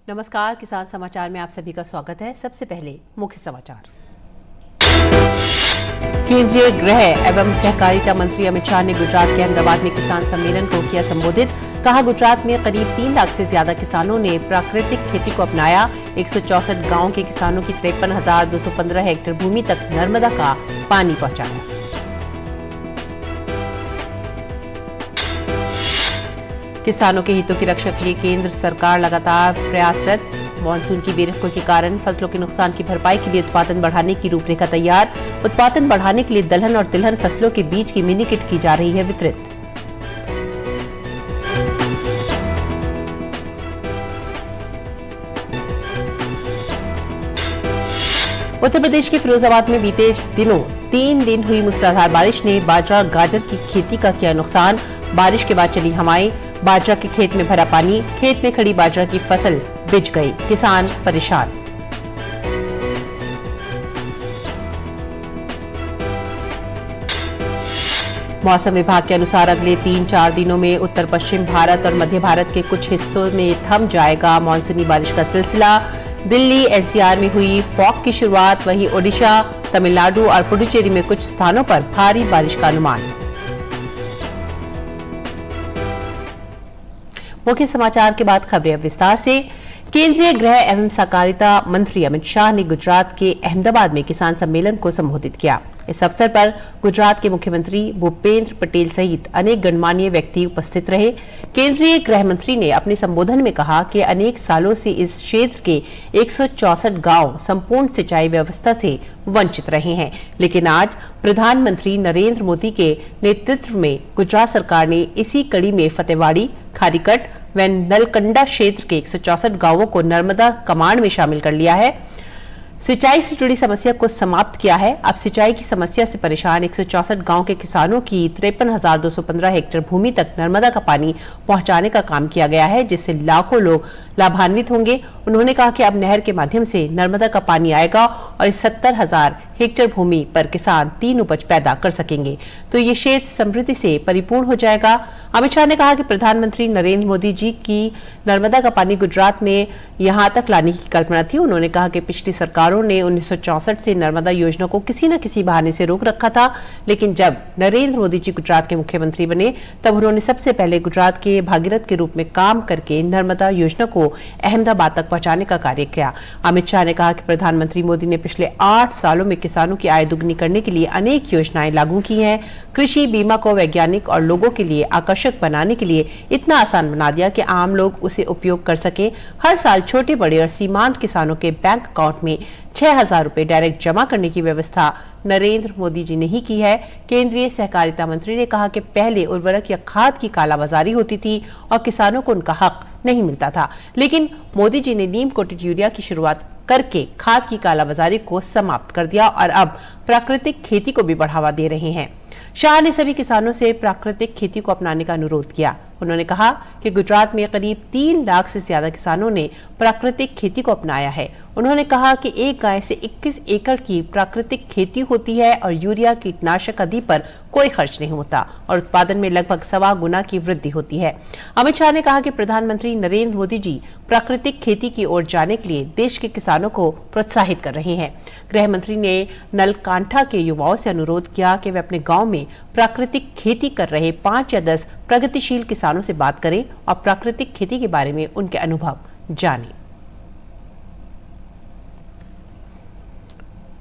नमस्कार, किसान समाचार में आप सभी का स्वागत है। सबसे पहले मुख्य समाचार। केंद्रीय गृह एवं सहकारिता मंत्री अमित शाह ने गुजरात के अहमदाबाद में किसान सम्मेलन को किया संबोधित। कहा, गुजरात में करीब 3 लाख से ज्यादा किसानों ने प्राकृतिक खेती को अपनाया। 164 गांव के किसानों की 53,215 हेक्टेयर भूमि तक नर्मदा का पानी पहुंचाया। किसानों के हितों की रक्षा के लिए केंद्र सरकार लगातार प्रयासरत। मानसून की बेरहमी के कारण फसलों के नुकसान की भरपाई के लिए उत्पादन बढ़ाने की रूपरेखा तैयार। उत्पादन बढ़ाने के लिए दलहन और तिलहन फसलों के बीज की मिनी किट की जा रही है वितरित। उत्तर प्रदेश के फिरोजाबाद में बीते दिनों 3 दिन हुई मूसलाधार बारिश ने बाजरा गाजर की खेती का किया नुकसान। बारिश के बाद चली हवाएं, बाजरा के खेत में भरा पानी, खेत में खड़ी बाजरा की फसल बिछ गई, किसान परेशान। मौसम विभाग के अनुसार अगले 3-4 दिनों में उत्तर पश्चिम भारत और मध्य भारत के कुछ हिस्सों में थम जाएगा मानसूनी बारिश का सिलसिला। दिल्ली एनसीआर में हुई फॉग की शुरुआत, वहीं ओडिशा, तमिलनाडु और पुडुचेरी में कुछ स्थानों पर भारी बारिश का अनुमान। मुख्य समाचार के बाद खबरें अब विस्तार से। केंद्रीय गृह एवं सहकारिता मंत्री अमित शाह ने गुजरात के अहमदाबाद में किसान सम्मेलन को संबोधित किया। इस अवसर पर गुजरात के मुख्यमंत्री भूपेंद्र पटेल सहित अनेक गणमान्य व्यक्ति उपस्थित रहे। केंद्रीय गृह मंत्री ने अपने संबोधन में कहा कि अनेक सालों से इस क्षेत्र के 164 गांव संपूर्ण सिंचाई व्यवस्था से वंचित रहे हैं, लेकिन आज प्रधानमंत्री नरेंद्र मोदी के नेतृत्व में गुजरात सरकार ने इसी कड़ी में फतेहवाड़ी, खारीकट व नलकंडा क्षेत्र के 164 गांवों को नर्मदा कमांड में शामिल कर लिया है। सिंचाई से जुड़ी समस्या को समाप्त किया है। अब सिंचाई की समस्या से परेशान 164 गांव के किसानों की 53,215 हेक्टेयर भूमि तक नर्मदा का पानी पहुंचाने का काम किया गया है, जिससे लाखों लोग लाभान्वित होंगे। उन्होंने कहा कि अब नहर के माध्यम से नर्मदा का पानी आएगा और इस 70,000 हेक्टेयर भूमि पर किसान 3 उपज पैदा कर सकेंगे, तो ये क्षेत्र समृद्धि से परिपूर्ण हो जाएगा। अमित शाह ने कहा कि प्रधानमंत्री नरेंद्र मोदी जी की नर्मदा का पानी गुजरात में यहां तक लाने की कल्पना थी। उन्होंने कहा कि पिछली सरकारों ने 1964 से नर्मदा योजना को किसी न किसी बहाने से रोक रखा था, लेकिन जब नरेंद्र मोदी जी गुजरात के मुख्यमंत्री बने तब उन्होंने सबसे पहले गुजरात के भागीरथ के रूप में काम करके नर्मदा योजना को अहमदाबाद तक पहुंचाने का कार्य किया। अमित शाह ने कहा कि प्रधानमंत्री मोदी ने पिछले 8 सालों में किसानों की आय दुगनी करने के लिए अनेक योजनाएं लागू की हैं। कृषि बीमा को वैज्ञानिक और लोगों के लिए आकर्षक बनाने के लिए इतना आसान बना दिया कि आम लोग उसे उपयोग कर सके। हर साल छोटे बड़े और सीमांत किसानों के बैंक अकाउंट में 6,000 रुपए डायरेक्ट जमा करने की व्यवस्था नरेंद्र मोदी जी ने ही की है। केंद्रीय सहकारिता मंत्री ने कहा कि पहले उर्वरक या खाद की कालाबाजारी होती थी और किसानों को उनका हक नहीं मिलता था, लेकिन मोदी जी ने नीम कोटेड यूरिया की शुरुआत करके खाद की कालाबाजारी को समाप्त कर दिया और अब प्राकृतिक खेती को भी बढ़ावा दे रहे हैं। शाह ने सभी किसानों से प्राकृतिक खेती को अपनाने का अनुरोध किया। उन्होंने कहा कि गुजरात में करीब 3 लाख से ज्यादा किसानों ने प्राकृतिक खेती को अपनाया है। उन्होंने कहा कि एक गाय से 21 एकड़ की प्राकृतिक खेती होती है और यूरिया, कीटनाशक आदि पर कोई खर्च नहीं होता और उत्पादन में लगभग 1.25 गुना की वृद्धि होती है। अमित शाह ने कहा कि प्रधानमंत्री नरेंद्र मोदी जी प्राकृतिक खेती की ओर जाने के लिए देश के किसानों को प्रोत्साहित कर रहे हैं। गृह मंत्री ने नलकांठा के युवाओं से अनुरोध किया कि वे अपने गाँव में प्राकृतिक खेती कर रहे 5 या 10 प्रगतिशील किसानों से बात करें और प्राकृतिक खेती के बारे में उनके अनुभव जानें।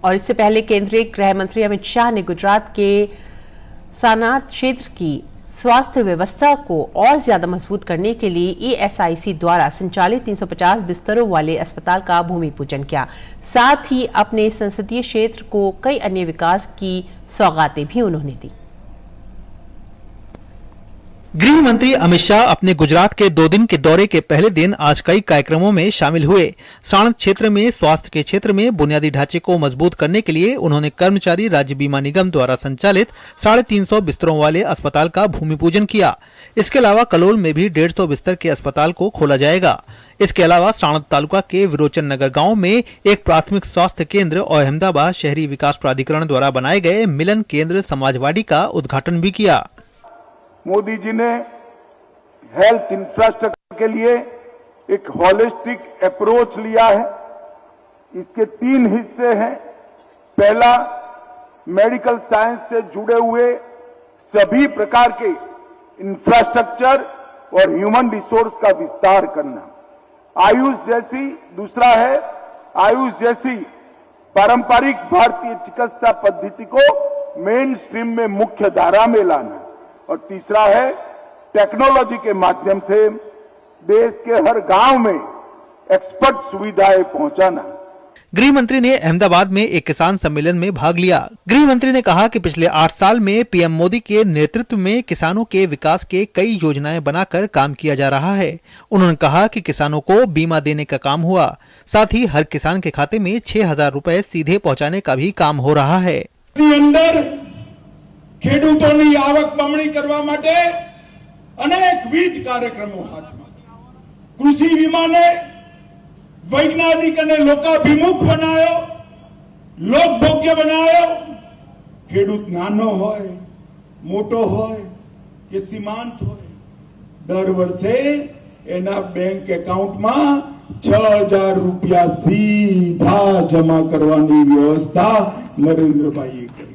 और इससे पहले केंद्रीय गृह मंत्री अमित शाह ने गुजरात के सानात क्षेत्र की स्वास्थ्य व्यवस्था को और ज्यादा मजबूत करने के लिए ESIC द्वारा संचालित 350 बिस्तरों वाले अस्पताल का भूमि पूजन किया। साथ ही अपने संसदीय क्षेत्र को कई अन्य विकास की सौगातें भी उन्होंने दी। गृह मंत्री अमित शाह अपने गुजरात के 2 दिन के दौरे के पहले दिन आज कई कार्यक्रमों में शामिल हुए। साणंद क्षेत्र में स्वास्थ्य के क्षेत्र में बुनियादी ढांचे को मजबूत करने के लिए उन्होंने कर्मचारी राज्य बीमा निगम द्वारा संचालित 350 बिस्तरों वाले अस्पताल का भूमि पूजन किया। इसके अलावा कलोल में भी 150 बिस्तर के अस्पताल को खोला जाएगा। इसके अलावा साणंद तालुका के विरोचन नगर गांव में एक प्राथमिक स्वास्थ्य केंद्र और अहमदाबाद शहरी विकास प्राधिकरण द्वारा बनाए गए मिलन केंद्र समाजवाड़ी का उद्घाटन भी किया। मोदी जी ने हेल्थ इंफ्रास्ट्रक्चर के लिए एक होलिस्टिक अप्रोच लिया है। इसके 3 हिस्से हैं। पहला, मेडिकल साइंस से जुड़े हुए सभी प्रकार के इंफ्रास्ट्रक्चर और ह्यूमन रिसोर्स का विस्तार करना। दूसरा है आयुष जैसी पारंपरिक भारतीय चिकित्सा पद्धति को मेन स्ट्रीम में मुख्य धारा में लाना। और तीसरा है टेक्नोलॉजी के माध्यम से देश के हर गांव में एक्सपर्ट सुविधाएं पहुंचाना। गृह मंत्री ने अहमदाबाद में एक किसान सम्मेलन में भाग लिया। गृह मंत्री ने कहा कि पिछले 8 साल में पीएम मोदी के नेतृत्व में किसानों के विकास के कई योजनाएं बनाकर काम किया जा रहा है। उन्होंने कहा कि किसानों को बीमा देने का काम हुआ, साथ ही हर किसान के खाते में 6,000 रुपए सीधे पहुंचाने का भी काम हो रहा है। अंदर ખેડૂતોની આવક બમણી કરવા માટે અનેકવિધ કાર્યક્રમો હાથમાં કૃષિ વીમાને વૈજ્ઞાનિક અને લોકાભિમુખ બનાવ્યો, લોકભોગ્ય બનાવ્યો। ખેડૂત નાનો હોય, મોટો હોય કે સીમાંત હોય, દર વર્ષે એના બેંક એકાઉન્ટમાં 6,000 રૂપિયા સીધા જમા કરવાની વ્યવસ્થા નરેન્દ્રભાઈએ કરી।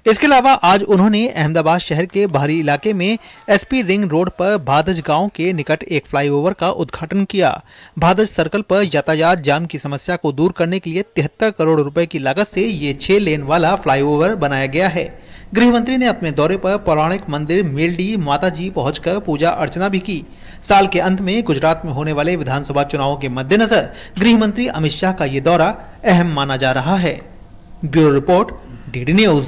इसके अलावा आज उन्होंने अहमदाबाद शहर के बाहरी इलाके में एसपी रिंग रोड पर भादज गांव के निकट एक फ्लाईओवर का उद्घाटन किया। भादज सर्कल पर यातायात जाम की समस्या को दूर करने के लिए 73 करोड़ रुपए की लागत से ये 6 लेन वाला फ्लाईओवर बनाया गया है। गृह मंत्री ने अपने दौरे पर पौराणिक मंदिर मेलडी माता जी पहुंचकर पूजा अर्चना भी की। साल के अंत में गुजरात में होने वाले विधानसभा चुनावों के मद्देनजर गृह मंत्री अमित शाह का ये दौरा अहम माना जा रहा है। Bureau report, DD news.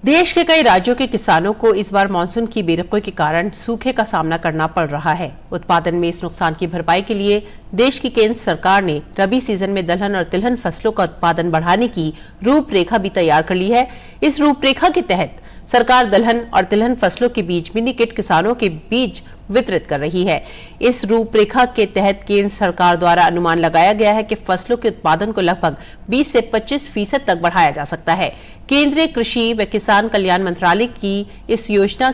देश के कई राज्यों के किसानों को इस बार मानसून की बेरुखी के कारण सूखे का सामना करना पड़ रहा है। उत्पादन में इस नुकसान की भरपाई के लिए देश की केंद्र सरकार ने रबी सीजन में दलहन और तिलहन फसलों का उत्पादन बढ़ाने की रूपरेखा भी तैयार कर ली है। इस रूपरेखा के तहत सरकार दलहन और तिलहन फसलों के बीज मिनी किट किसानों के बीच वितरित कर रही है। इस रूपरेखा के तहत केंद्र सरकार द्वारा अनुमान लगाया गया है कि फसलों के उत्पादन को लगभग 20 से 25% तक बढ़ाया जा सकता है। केंद्रीय कृषि व किसान कल्याण मंत्रालय की इस योजना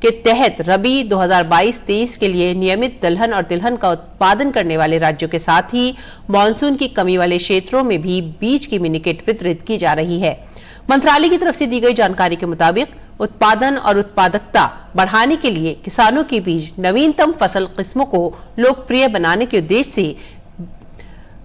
के तहत रबी 2022-23 के लिए नियमित दलहन और तिलहन का उत्पादन करने वाले राज्यों के साथ ही मानसून की कमी वाले क्षेत्रों में भी बीज की मिनी किट वितरित की जा रही है। मंत्रालय की तरफ से दी गई जानकारी के मुताबिक उत्पादन और उत्पादकता बढ़ाने के लिए किसानों के बीच नवीनतम फसल किस्मों को लोकप्रिय बनाने के उद्देश्य से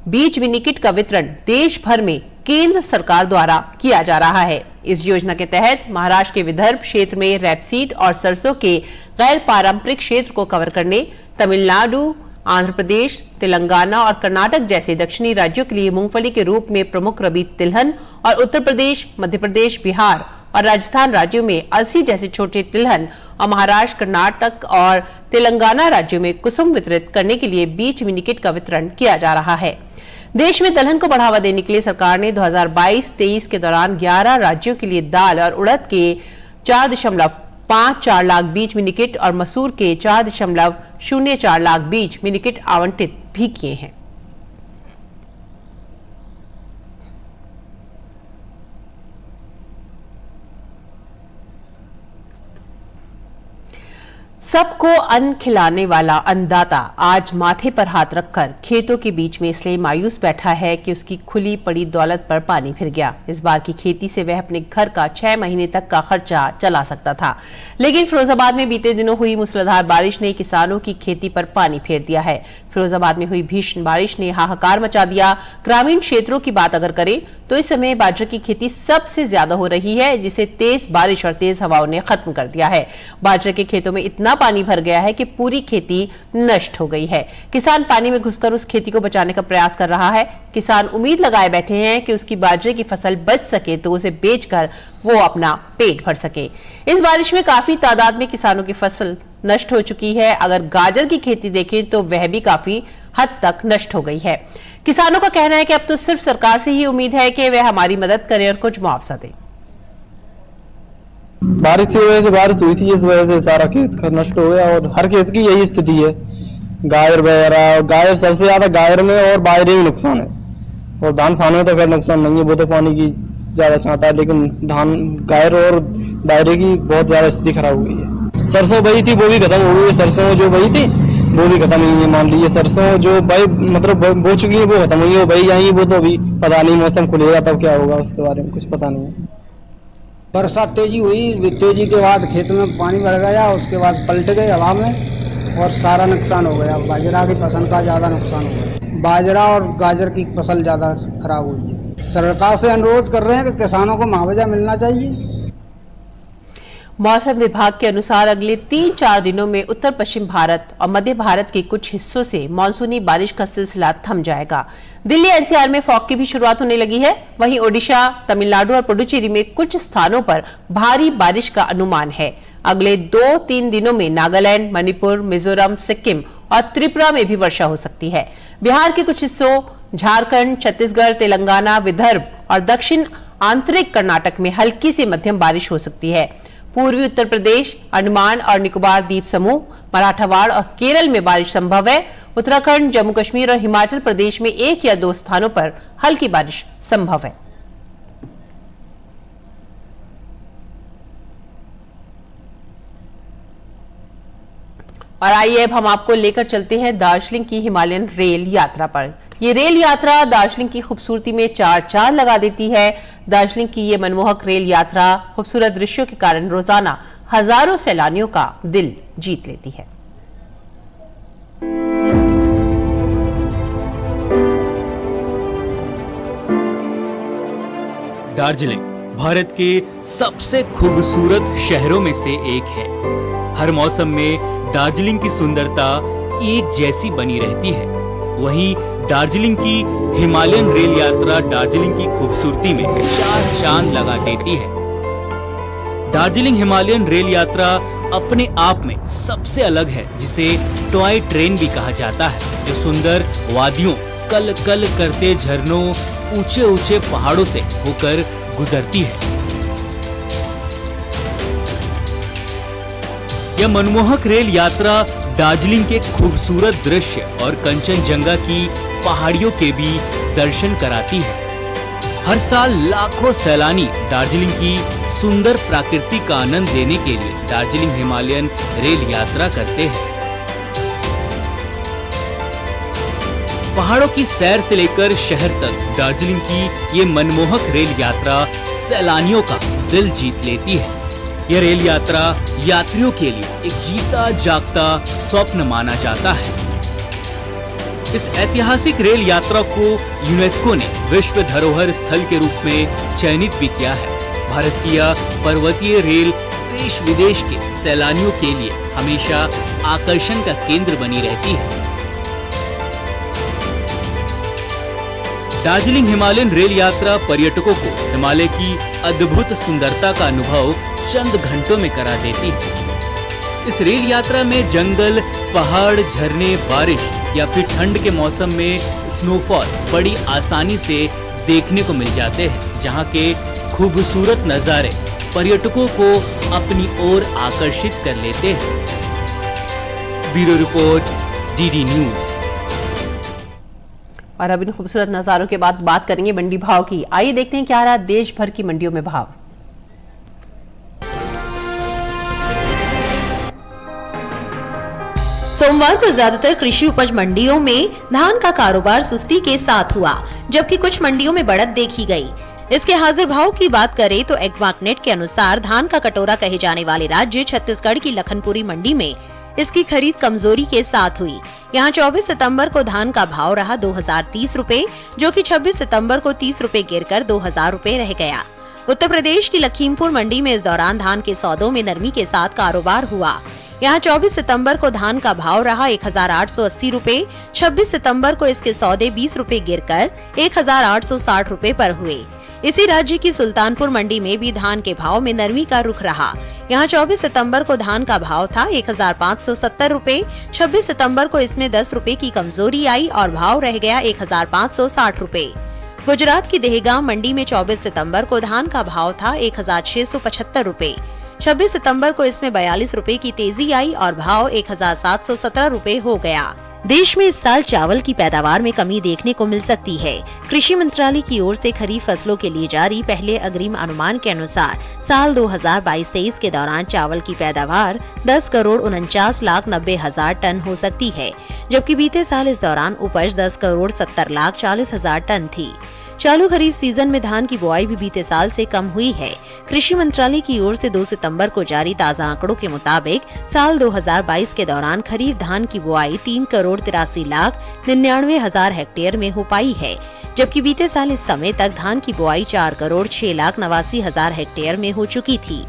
बीज मिनी किट का वितरण देश भर में केंद्र सरकार द्वारा किया जा रहा है। इस योजना के तहत महाराष्ट्र के विदर्भ क्षेत्र में रैपसीड और सरसों के गैर पारंपरिक क्षेत्र को कवर करने तमिलनाडु, आंध्र प्रदेश, तेलंगाना और कर्नाटक जैसे दक्षिणी राज्यों के लिए मूंगफली के रूप में प्रमुख रबी तिलहन और उत्तर प्रदेश, मध्य प्रदेश, बिहार और राजस्थान राज्यों में अलसी जैसे छोटे तिलहन और महाराष्ट्र, कर्नाटक और तेलंगाना राज्यों में कुसुम वितरित करने के लिए बीज मिनी किट का वितरण किया जा रहा है। देश में दलहन को बढ़ावा देने के लिए सरकार ने 2022-23 के दौरान 11 राज्यों के लिए दाल और उड़द के 4.54 लाख बीज मिनी किट और मसूर के 4.04 लाख बीज मिनी किट आवंटित भी किए हैं। सबको अन्न खिलाने वाला अन्नदाता आज माथे पर हाथ रखकर खेतों के बीच में इसलिए मायूस बैठा है कि उसकी खुली पड़ी दौलत पर पानी फिर गया। इस बार की खेती से वह अपने घर का 6 महीने तक का खर्चा चला सकता था, लेकिन फिरोजाबाद में बीते दिनों हुई मूसलाधार बारिश ने किसानों की खेती पर पानी फेर दिया है। फिरोजाबाद में हुई भीषण बारिश ने हाहाकार मचा दिया। ग्रामीण क्षेत्रों की बात अगर करें तो इस समय बाजरे की खेती सबसे ज्यादा हो रही है, जिसे तेज बारिश और तेज हवाओं ने खत्म कर दिया है। बाजरे के खेतों में इतना पानी भर गया है कि पूरी खेती नष्ट हो गई है। किसान पानी में घुसकर उस खेती को बचाने का प्रयास कर रहा है। किसान उम्मीद लगाए बैठे हैं कि उसकी बाजरे की फसल बच सके तो उसे बेचकर वो अपना पेट भर सके। इस बारिश में काफी तादाद में किसानों की फसल नष्ट हो चुकी है। अगर गाजर की खेती देखें तो वह भी काफी हद तक नष्ट हो गई है। किसानों का कहना है कि अब तो सिर्फ सरकार से ही उम्मीद है कि वह हमारी मदद करे और कुछ मुआवजा दे। बारिश की वजह से बारिश हुई थी, इस वजह से सारा खेत नष्ट हो गया और हर खेत की यही स्थिति है। गायर वगैरह, गायर सबसे ज्यादा गायर में और बाजरे में नुकसान है और धान फाने में तो खैर नुकसान नहीं है, वो तो पानी की ज्यादा चाहता है, लेकिन धान गायर और बाजरे की बहुत ज्यादा स्थिति खराब हो गई है। सरसों बही थी वो भी खत्म हो गई है। सरसों जो बही थी वो भी खत्म हुई है। मान लीजिए सरसों जो भाई मतलब बो चुकी है वो खत्म हुई है, वो भाई जाएंगी, वो तो अभी पता नहीं, मौसम खुलेगा तब क्या होगा उसके बारे में कुछ पता नहीं है। बरसात तेजी हुई, तेजी के बाद खेत में पानी भर गया, उसके बाद पलट गए हवा में और सारा नुकसान हो गया। बाजरा की फसल का ज़्यादा नुकसान हो गया, बाजरा और गाजर की फसल ज़्यादा खराब हुई है। सरकार से अनुरोध कर रहे हैं कि किसानों को मुआवजा मिलना चाहिए। मौसम विभाग के अनुसार अगले 3-4 दिनों में उत्तर पश्चिम भारत और मध्य भारत के कुछ हिस्सों से मानसूनी बारिश का सिलसिला थम जाएगा। दिल्ली एनसीआर में फॉग की भी शुरुआत होने लगी है। वहीं ओडिशा, तमिलनाडु और पुडुचेरी में कुछ स्थानों पर भारी बारिश का अनुमान है। अगले 2-3 दिनों में नागालैंड, मणिपुर, मिजोरम, सिक्किम और त्रिपुरा में भी वर्षा हो सकती है। बिहार के कुछ हिस्सों, झारखंड, छत्तीसगढ़, तेलंगाना, विदर्भ और दक्षिण आंतरिक कर्नाटक में हल्की से मध्यम बारिश हो सकती है। पूर्वी उत्तर प्रदेश, अंडमान और निकोबार द्वीप समूह, मराठवाड़ और केरल में बारिश संभव है। उत्तराखंड, जम्मू कश्मीर और हिमाचल प्रदेश में 1 या 2 स्थानों पर हल्की बारिश संभव है। और आइए अब हम आपको लेकर चलते हैं दार्जिलिंग की हिमालयन रेल यात्रा पर। ये रेल यात्रा दार्जिलिंग की खूबसूरती में 4 चांद लगा देती है। दार्जिलिंग की ये मनमोहक रेल यात्रा खूबसूरत दृश्यों के कारण रोजाना हजारों सैलानियों का दिल जीत लेती है। दार्जिलिंग भारत के सबसे खूबसूरत शहरों में से एक है। हर मौसम में दार्जिलिंग की सुंदरता एक जैसी बनी रहती है। वहीं दार्जिलिंग की हिमालयन रेल यात्रा दार्जिलिंग की खूबसूरती में 4 चांद लगा देती है। दार्जिलिंग हिमालयन रेल यात्रा अपने आप में सबसे अलग है, जिसे टॉय ट्रेन भी कहा जाता है, जो सुंदर वादियों, कल कल करते झरनों, ऊंचे ऊंचे पहाड़ों से होकर गुजरती है। यह मनमोहक रेल यात्रा दार्जिलिंग के खूबसूरत दृश्य और कंचनजंगा की पहाड़ियों के भी दर्शन कराती है। हर साल लाखों सैलानी दार्जिलिंग की सुंदर प्रकृति का आनंद लेने के लिए दार्जिलिंग हिमालयन रेल यात्रा करते हैं। पहाड़ों की सैर से लेकर शहर तक दार्जिलिंग की ये मनमोहक रेल यात्रा सैलानियों का दिल जीत लेती है। यह रेल यात्रा यात्रियों के लिए एक जीता जागता स्वप्न माना जाता है। इस ऐतिहासिक रेल यात्रा को यूनेस्को ने विश्व धरोहर स्थल के रूप में चयनित भी किया है। भारत की यह पर्वतीय रेल देश विदेश के सैलानियों के लिए हमेशा आकर्षण का केंद्र बनी रहती है। दार्जिलिंग हिमालयन रेल यात्रा पर्यटकों को हिमालय की अद्भुत सुंदरता का अनुभव चंद घंटों में करा देती है। इस रेल यात्रा में जंगल, पहाड़, झरने, बारिश या फिर ठंड के मौसम में स्नोफॉल बड़ी आसानी से देखने को मिल जाते हैं, जहां के खूबसूरत नजारे पर्यटकों को अपनी ओर आकर्षित कर लेते हैं। Bureau report, DD news. और अब इन खूबसूरत नजारों के बाद बात करेंगे मंडी भाव की। आइए देखते हैं क्या रहा देश भर की मंडियों में भाव। सोमवार को ज्यादातर कृषि उपज मंडियों में धान का कारोबार सुस्ती के साथ हुआ, जबकि कुछ मंडियों में बढ़त देखी गई। इसके हाजिर भाव की बात करें तो एग्मार्कनेट के अनुसार धान का कटोरा कहे जाने वाले राज्य छत्तीसगढ़ की लखनपुरी मंडी में इसकी खरीद कमजोरी के साथ हुई। यहाँ 24 सितंबर को धान का भाव रहा 2030 रुपए, जो कि 26 सितंबर को 30 रुपए गिरकर 2000 रुपए रह गया। उत्तर प्रदेश की लखीमपुर मंडी में इस दौरान धान के सौदों में नरमी के साथ कारोबार हुआ। यहाँ 24 सितंबर को धान का भाव रहा 1880 रुपए, 26 सितंबर को इसके सौदे 20 रुपए गिरकर 1860 रुपए पर हुए। इसी राज्य की सुल्तानपुर मंडी में भी धान के भाव में नरमी का रुख रहा। यहाँ 24 सितंबर को धान का भाव था 1570 रुपए, 26 सितंबर को इसमें 10 रुपए की कमजोरी आई और भाव रह गया 1560 रुपए। गुजरात की दहेगांव मंडी में 24 सितंबर को धान का भाव था 1675 रुपए, 26 सितंबर को इसमें 42 रुपए की तेजी आई और भाव 1717 रुपए हो गया। देश में इस साल चावल की पैदावार में कमी देखने को मिल सकती है। कृषि मंत्रालय की ओर से खरीफ फसलों के लिए जारी पहले अग्रिम अनुमान के अनुसार साल 2022-23 के दौरान चावल की पैदावार 10,49,90,000 टन हो सकती है, जबकि बीते साल इस दौरान उपज 10,70,40,000 टन थी। चालू खरीफ सीजन में धान की बुआई भी बीते साल से कम हुई है। कृषि मंत्रालय की ओर से 2 सितंबर को जारी ताज़ा आंकड़ों के मुताबिक साल 2022 के दौरान खरीफ धान की बुआई 3,83,99,000 हेक्टेयर में हो पाई है, जबकि बीते साल इस समय तक धान की बुआई 4,06,89,000 हेक्टेयर में हो चुकी थी।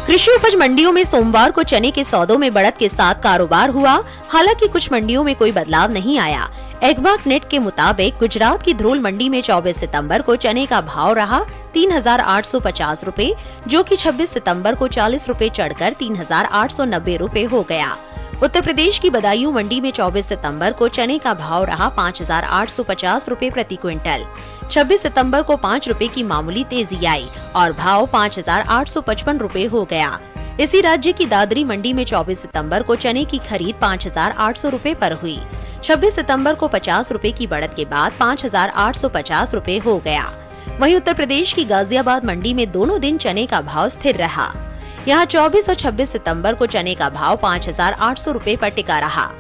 कृषि उपज मंडियों में सोमवार को चने के सौदों में बढ़त के साथ कारोबार हुआ। हालांकि कुछ मंडियों में कोई बदलाव नहीं आया। एग्वाक नेट के मुताबिक गुजरात की ध्रोल मंडी में 24 सितंबर को चने का भाव रहा 3,850 रुपए, जो कि 26 सितंबर को 40 रुपए चढ़कर 3,890 रुपए हो गया। उत्तर प्रदेश की बदायूं मंडी में 24 सितंबर को चने का भाव रहा 5,850 रुपए प्रति क्विंटल। 26 सितंबर को 5 रुपए की मामूली तेजी आई और भाव 5,855 रुपए हो गया। इसी राज्य की दादरी मंडी में 24 सितंबर को चने की खरीद 5,800 रुपए पर हुई। 26 सितंबर को 50 रुपए की बढ़त के बाद 5,850 रुपए हो गया। वहीं उत्तर प्रदेश की गाजियाबाद मंडी में दोनों दिन चने का भाव स्थिर रहा। यहाँ 24 और 26 सितंबर को चने का भाव 5,800 रुपए पर टिका रहा।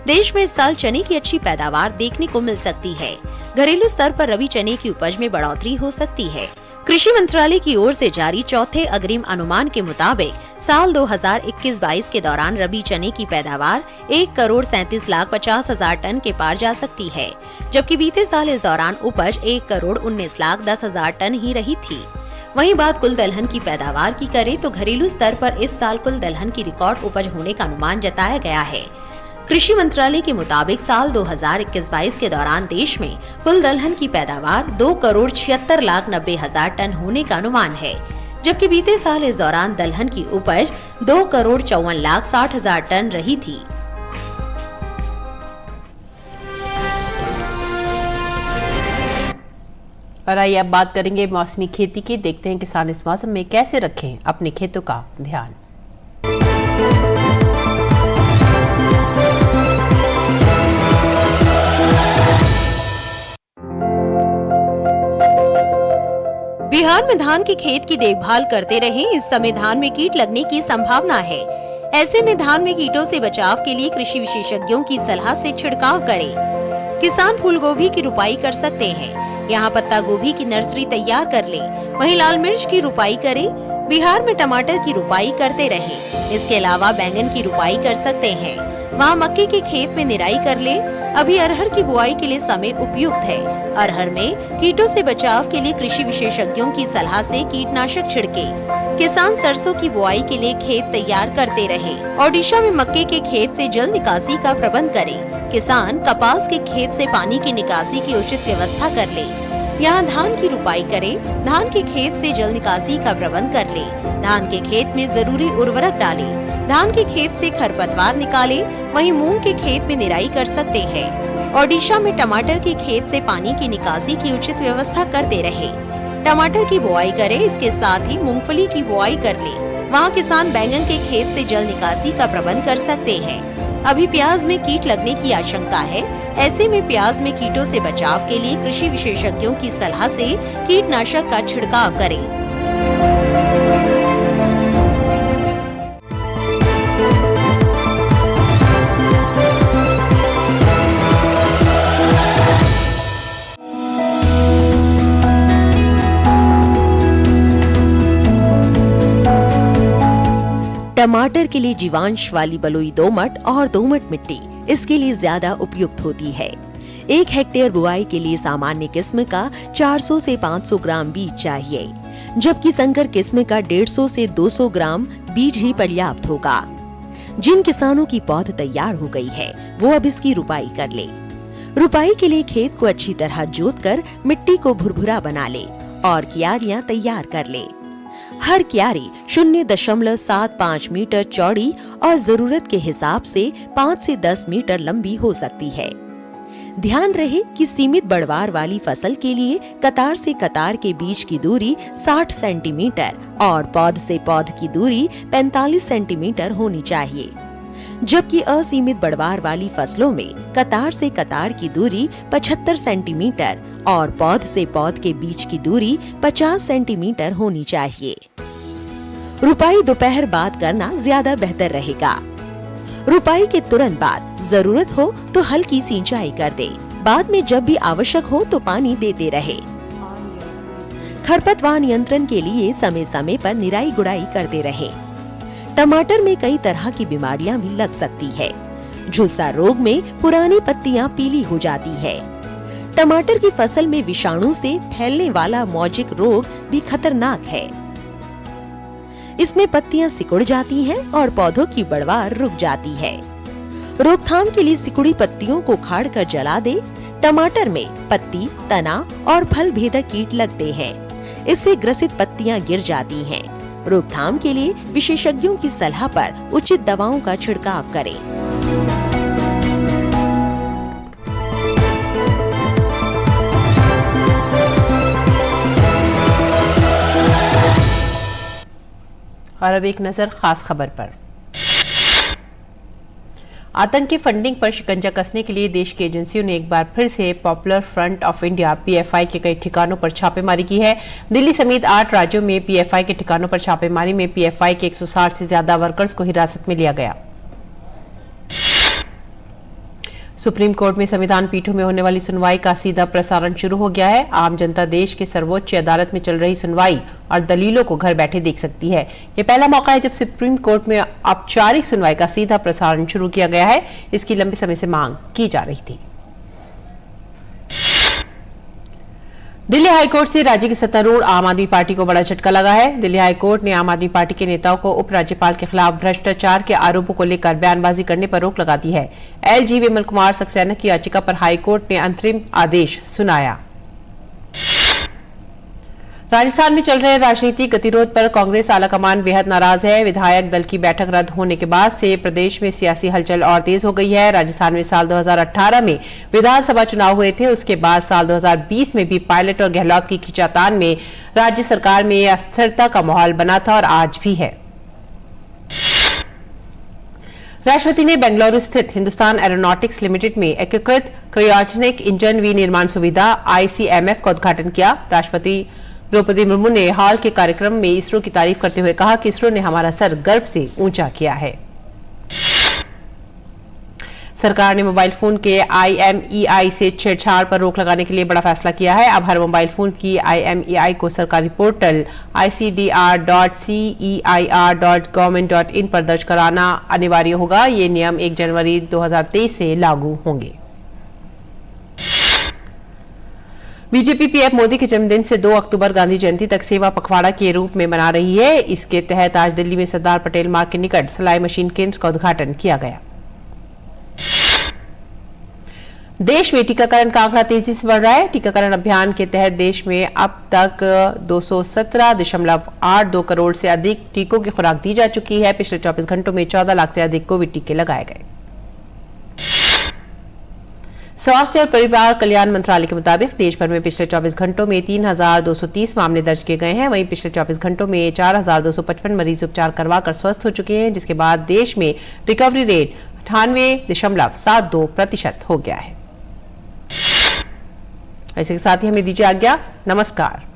देश में इस साल चने की अच्छी पैदावार देखने को मिल सकती है। घरेलू स्तर पर रबी चने की उपज में बढ़ोतरी हो सकती है। कृषि मंत्रालय की ओर से जारी चौथे अग्रिम अनुमान के मुताबिक साल 2021-22 के दौरान रबी चने की पैदावार 1,37,50,000 टन के पार जा सकती है, जबकि बीते साल इस दौरान उपज 1,19,10,000 टन ही रही थी। वहीं बात कुल दलहन की पैदावार की करें तो घरेलू स्तर पर इस साल कुल दलहन की रिकॉर्ड उपज होने का अनुमान जताया गया है। कृषि मंत्रालय के मुताबिक साल 2021-22 के दौरान देश में कुल दलहन की पैदावार 2,76,90,000 टन होने का अनुमान है, जबकि बीते साल इस दौरान दलहन की उपज 2,54,60,000 टन रही थी। और आइए अब बात करेंगे मौसमी खेती की। देखते हैं किसान इस मौसम में कैसे रखें अपने खेतों का ध्यान। बिहार में धान के खेत की देखभाल करते रहें। इस समय धान में कीट लगने की संभावना है। ऐसे में धान में कीटों से बचाव के लिए कृषि विशेषज्ञों की सलाह से छिड़काव करें। किसान फूल गोभी की रुपाई कर सकते हैं। यहाँ पत्ता गोभी की नर्सरी तैयार कर लें। वहीं लाल मिर्च की रुपाई करें। बिहार में टमाटर की रुपाई करते रहें। इसके अलावा बैंगन की रुपाई कर सकते हैं। वहाँ मक्के के खेत में निराई कर लें। अभी अरहर की बुआई के लिए समय उपयुक्त है। अरहर में कीटों से बचाव के लिए कृषि विशेषज्ञों की सलाह से कीटनाशक छिड़के। किसान सरसों की बुआई के लिए खेत तैयार करते रहे। ओडिशा में मक्के के खेत से जल निकासी का प्रबंध करें। किसान कपास के खेत से पानी की निकासी की उचित व्यवस्था कर ले। यहाँ धान की रुपाई करें। धान के खेत से जल निकासी का प्रबंध कर ले। धान के खेत में जरूरी उर्वरक डालें। धान के खेत से खरपतवार निकालें। वहीं मूंग के खेत में निराई कर सकते हैं। ओडिशा में टमाटर के खेत से पानी की निकासी की उचित व्यवस्था करते रहे। टमाटर की बुआई करें। इसके साथ ही मूंगफली की बुआई कर लें। वहाँ किसान बैंगन के खेत से जल निकासी का प्रबंध कर सकते हैं। अभी प्याज में कीट लगने की आशंका है। ऐसे में प्याज में कीटों से बचाव के लिए कृषि विशेषज्ञों की सलाह से कीटनाशक का छिड़काव करें। टमाटर के लिए जीवांश वाली बलुई दोमट और दोमट मिट्टी इसके लिए ज्यादा उपयुक्त होती है। 1 हेक्टेयर बुआई के लिए सामान्य किस्म का 400 से 500 ग्राम बीज चाहिए, जबकि संकर किस्म का 150 से 200 ग्राम बीज ही पर्याप्त होगा। जिन किसानों की पौध तैयार हो गई है वो अब इसकी रुपाई कर ले। रुपाई के लिए खेत को अच्छी तरह जोतकर मिट्टी को भुरभुरा बना ले और क्यारियां तैयार कर ले। हर क्यारी 0.75 मीटर चौड़ी और जरूरत के हिसाब से 5 से 10 मीटर लंबी हो सकती है। ध्यान रहे कि सीमित बढ़वार वाली फसल के लिए कतार से कतार के बीच की दूरी 60 सेंटीमीटर और पौध से पौध की दूरी 45 सेंटीमीटर होनी चाहिए, जबकि असीमित बढ़वार वाली फसलों में कतार से कतार की दूरी 75 सेंटीमीटर और पौध से पौध के बीच की दूरी 50 सेंटीमीटर होनी चाहिए। रुपाई दोपहर बाद करना ज्यादा बेहतर रहेगा। रुपाई के तुरंत बाद जरूरत हो तो हल्की सिंचाई कर दे। बाद में जब भी आवश्यक हो तो पानी देते रहे। खरपतवार नियंत्रण के लिए समय समय पर निराई गुड़ाई करते रहे। टमाटर में कई तरह की बीमारियां भी लग सकती है। झुलसा रोग में पुरानी पत्तियां पीली हो जाती है। टमाटर की फसल में विषाणु से फैलने वाला मौजिक रोग भी खतरनाक है। इसमें पत्तियां सिकुड़ जाती हैं और पौधों की बढ़वार रुक जाती है। रोकथाम के लिए सिकुड़ी पत्तियों को उखाड़कर जला दे। टमाटर में पत्ती, तना और फल भेदक कीट लगते हैं। इससे ग्रसित पत्तियां गिर जाती हैं। रोकथाम के लिए विशेषज्ञों की सलाह पर उचित दवाओं का छिड़काव करें। और अब एक नजर खास खबर पर। आतंकी फंडिंग पर शिकंजा कसने के लिए देश की एजेंसियों ने एक बार फिर से popular front of India PFI के कई ठिकानों पर छापेमारी की है। दिल्ली समेत 8 राज्यों में पीएफआई के ठिकानों पर छापेमारी में पीएफआई के 160 से ज्यादा वर्कर्स को हिरासत में लिया गया। सुप्रीम कोर्ट में संविधान पीठों में होने वाली सुनवाई का सीधा प्रसारण शुरू हो गया है। आम जनता देश के सर्वोच्च अदालत में चल रही सुनवाई और दलीलों को घर बैठे देख सकती है। ये पहला मौका है जब सुप्रीम कोर्ट में औपचारिक सुनवाई का सीधा प्रसारण शुरू किया गया है। इसकी लंबे समय से मांग की जा रही थी। दिल्ली हाईकोर्ट से राज्य की सत्तारूढ़ आम आदमी पार्टी को बड़ा झटका लगा है। दिल्ली हाईकोर्ट ने आम आदमी पार्टी के नेताओं को उपराज्यपाल के खिलाफ भ्रष्टाचार के आरोपों को लेकर बयानबाजी करने पर रोक लगा दी है। एलजी विमल कुमार सक्सेना की याचिका पर हाईकोर्ट ने अंतरिम आदेश सुनाया। राजस्थान में चल रहे राजनीतिक गतिरोध पर कांग्रेस आलाकमान बेहद नाराज है। विधायक दल की बैठक रद्द होने के बाद से प्रदेश में सियासी हलचल और तेज हो गई है। राजस्थान में साल 2018 में विधानसभा चुनाव हुए थे। उसके बाद साल 2020 में भी पायलट और गहलोत की खींचातान में राज्य सरकार में अस्थिरता का माहौल बना था और आज भी है। राष्ट्रपति ने बेंगलुरु स्थित हिंदुस्तान एरोनॉटिक्स लिमिटेड में एकीकृत क्रायोजेनिक इंजन विनिर्माण सुविधा ICMF का उद्घाटन किया। राष्ट्रपति द्रौपदी मुर्मू ने हाल के कार्यक्रम में इसरो की तारीफ करते हुए कहा कि इसरो ने हमारा सर गर्व से ऊंचा किया है। सरकार ने मोबाइल फोन के IMEI से छेड़छाड़ पर रोक लगाने के लिए बड़ा फैसला किया है। अब हर मोबाइल फोन की IMEI को सरकारी पोर्टल icdr.ceir.government.in पर दर्ज कराना अनिवार्य होगा। ये नियम 1 जनवरी 2023 से लागू होंगे। बीजेपी पीएम मोदी के जन्मदिन से 2 अक्टूबर गांधी जयंती तक सेवा पखवाड़ा के रूप में मना रही है। इसके तहत आज दिल्ली में सरदार पटेल मार्ग के निकट सिलाई मशीन केंद्र का उद्घाटन किया गया। देश में टीकाकरण का आंकड़ा तेजी से बढ़ रहा है। टीकाकरण अभियान के तहत देश में अब तक 217.82 करोड़ से अधिक टीकों की खुराक दी जा चुकी है। पिछले 24 घंटों में 14 लाख से अधिक कोविड टीके लगाए गए। स्वास्थ्य और परिवार कल्याण मंत्रालय के मुताबिक देश भर में पिछले 24 घंटों में 3,230 मामले दर्ज किए गए हैं। वहीं पिछले 24 घंटों में 4,255 मरीज उपचार करवाकर स्वस्थ हो चुके हैं, जिसके बाद देश में रिकवरी रेट 98.72% हो गया है। ऐसे के साथ ही हमें दीजिए आज्ञा। नमस्कार।